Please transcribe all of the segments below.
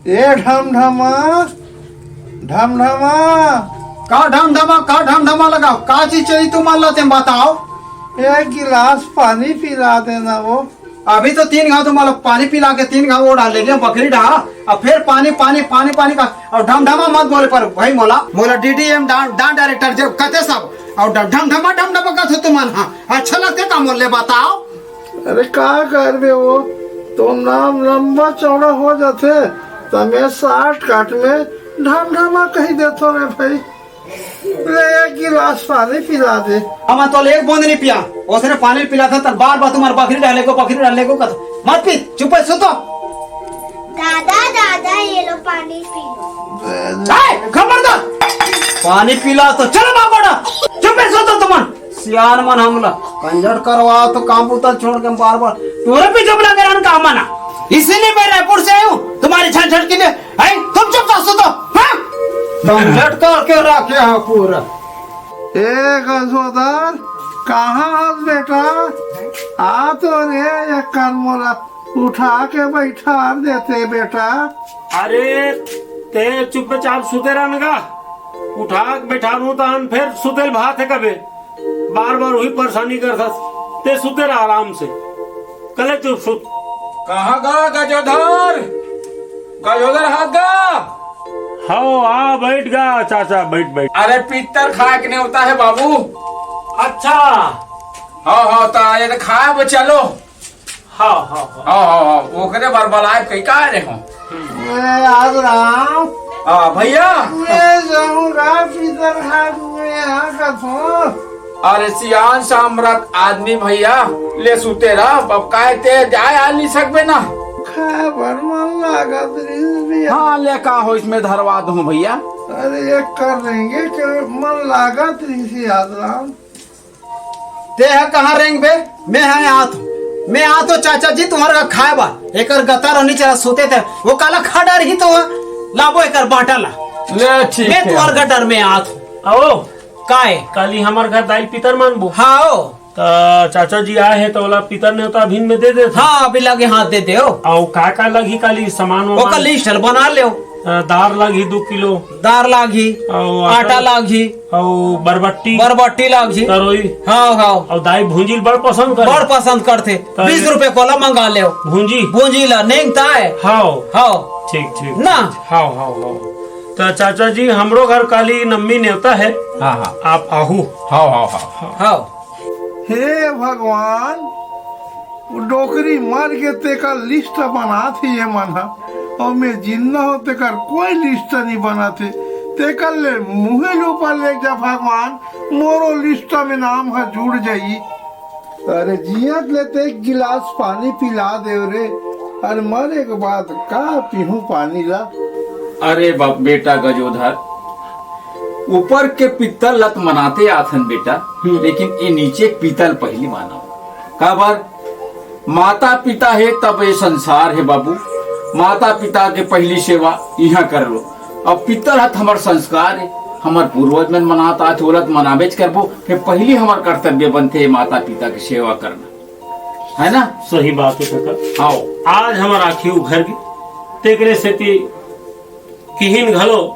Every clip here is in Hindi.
ए ढमढमा ढमढमा का ढमढमा लगाओ, का चीज चाहिए तुम्हारा तुम बताओ। एक गिलास पानी पिला देना वो। अभी तो 3 घाव तुम्हारा पानी पिला के 3 घाव वो डाल लेंगे बकरी डा, और फिर पानी पानी पानी पानी का। और ढमढमा मत बोले पर भाई मोला डीडीएम डांस डायरेक्टर जब कहते सब, और ढमढमा कहते तुम्हारा। हाँ अच्छा लगते का मोले बताओ। अरे का करबे वो तो नाम लंबा चौड़ा हो जाते, तमें 60 काट में ढमढमा कही देतो रे भाई। ले एक गिलास पानी पिला दे। हम तो एक बूंद नहीं पिया, उसने पानी पिला था, बार बार तुम्हारे बकरी डाले को मत पी, चुप है सुतो। दादा ये लो पानी पी लो। खबरदार, पानी पिला तो चलो ना बड़ा, चुप है सुतो तुम। सियान मन हमला कंजर करवा तो काम पुता छोड़ के बार बार तोरे पे जब लगे रहन काम ना। इसीलिए मैं रायपुर से आया हूँ तुम्हारी छट के लिए। तुम चुप कर सुतो। तुम झट करके रखे हो पूरा। ए गजोदर कहाँ हस बेटा, आ तो रे एक कान मोला उठा के बैठा देते बेटा। अरे ते चुपचाप सुते रहनगा, उठा बैठा रू तहन फिर सुतेल भात है कबे, बार बार वही परेशानी करता। ते सुते रह आराम से, कले चुप सुत। कहाँ गा गजोधर, गजोधर हाथ गा। हाँ आ बैठ गा चाचा, बैठ। अरे पीतल खाए के नहीं होता है बाबू। अच्छा हाँ तो ये तो खाए वो चलो। हाँ ओकरे बरबलाए कई का रे हो। मैं आज राम भैया मैं जाऊंगा पीतर घाट में यहाँ का तो। अरे सियान साम्राट आदमी भैया ले सुते रहा, अब काय ते जाए आ नहीं सकबे ना। खाए भर मन लागत भी। हाँ ले का हो इसमें धरवा दूं भैया। अरे ये कर देंगे कि मन लागत ऋषि आदराम। ते है कहाँ रेंग बे, मैं आ तो चाचा जी तुम्हारा खाए बा एक गतर नहीं चला सोते थे, वो काला खाड़ा रही तो लाबो एक बांटा ला ले ठीक मैं है। तुम्हार गटर में आत आओ काहे काली हमार घर दाल पितर मानबो। हाँ तो चाचा जी आए हैं तो वाला पितर ने होता अभिन में दे दे। हाँ अभी लगे हाथ दे दे हो। और का लगी काली सामान वो का लिस्ट बना ले। दार लगी 2 किलो, दार लागी, और आटा लागी, और बरबट्टी लागी, तरोई। हाँ और दाई भूंजी बड़ पसंद करते 20 रुपए कोला मंगा ले भूंजी ला नेंगता है। हाँ ठीक ना। हाँ तो चाचा जी हमरो घर काली नम्मी नेवता है। हाँ आप आहू। हाँ हे भगवान वो डोकरी मार के ते का लिस्ट बना थी ये मना, और मैं जिन्ना होते कर कोई लिस्ट नहीं बना थे ते कर ले मुहे ऊपर ले जा भगवान, मोरो लिस्ट में नाम है जुड़ जाई। अरे जियत लेते एक गिलास पानी पिला दे रे, अरे मरे के बाद का पीहू पानी ला। अरे बेटा गजोधर, ऊपर के पीतल लत मनाते आथन बेटा, लेकिन ये नीचे पीतल पहली माना। काबर माता पिता है तब ये संसार है बाबू। माता पिता के पहली सेवा यहाँ कर लो। अब पितर हथ हमार संस्कार है, हमार पूर्वज में मनाता थोलत मनाबेच करबो, फिर पहली हमार कर्तव्य बनते है माता पिता की सेवा करना, है ना। सही बात है काका। आओ आज हमार आखी उघर गई तेकरे से किहिन घलो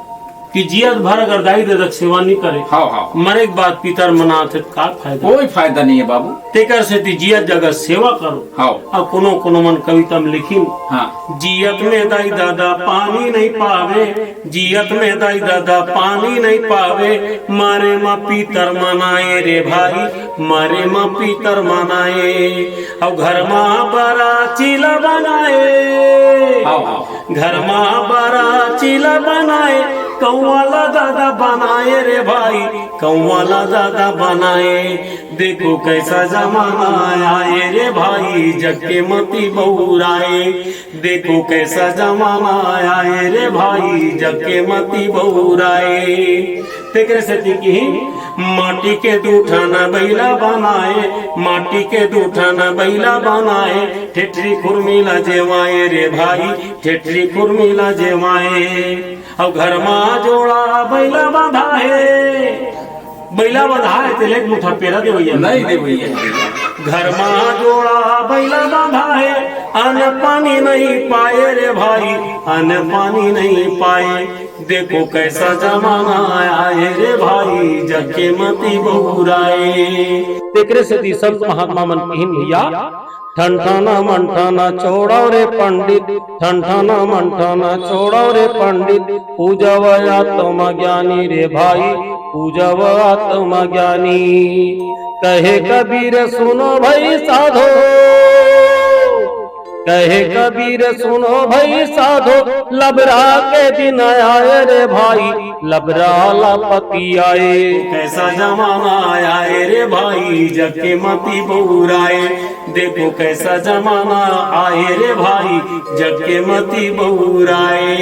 कि जियत भर अगर दाई दे सेवा नहीं करे, हाँ मरे के बाद पितर मनाते का फायदा, कोई फायदा नहीं है बाबू। तेकर से जियत जगह सेवा करो। हाँ और कोनो मन कविता में लिखी, हाँ जियत में दाई दादा पानी नहीं पावे, जियत में दाई दादा पानी नहीं पावे, मारे माँ पीतर मनाए रे भाई, मारे माँ पीतर मनाए। और घर माँ बड़ा चीला बनाए, घर माँ बड़ा चीला बनाए, कौवाला दादा बनाए रे भाई, कौवाला दादा बनाए। देखो कैसा जमाना आए रे भाई, जग के मती बहुराए। देखो कैसा जमाना आए रे भाई, जग के मती बहुराए। तेकरे से की माटी के दूठाना बैला बनाए, माटी के दूठाना बैला बनाए, ठेठरी खुरमीला जेवाए रे भाई, ठेठरी खुरमीला जेवाए। और घर माँ जोड़ा बैला बंधाए, बैला बंधाए तेले मुठा पेरा दे भैया नहीं दे भैया। घर माँ जोड़ा बैला बंधाए, अन्न पानी नहीं पाए रे भाई, अन्न पानी नहीं पाए। देखो कैसा जमाना आए रे भाई, जग के मती बहुराए। तेकरे से संत महात्मा मन कहिन भैया, ठनठाना मंठाना छोड़ो रे पंडित, ठनठाना मंठाना छोड़ो रे पंडित, पूजव आत्म ज्ञानी रे भाई, पूजव आत्म ज्ञानी। कहे कबीर सुनो भाई साधो, कहे कबीर सुनो भाई साधो, लबरा के दिन आए रे भाई, लबरा लापती आए। कैसा जमाना आया रे भाई, जग के मती बहुराए। देखो कैसा जमाना आए रे भाई, जग के मती बहुराए।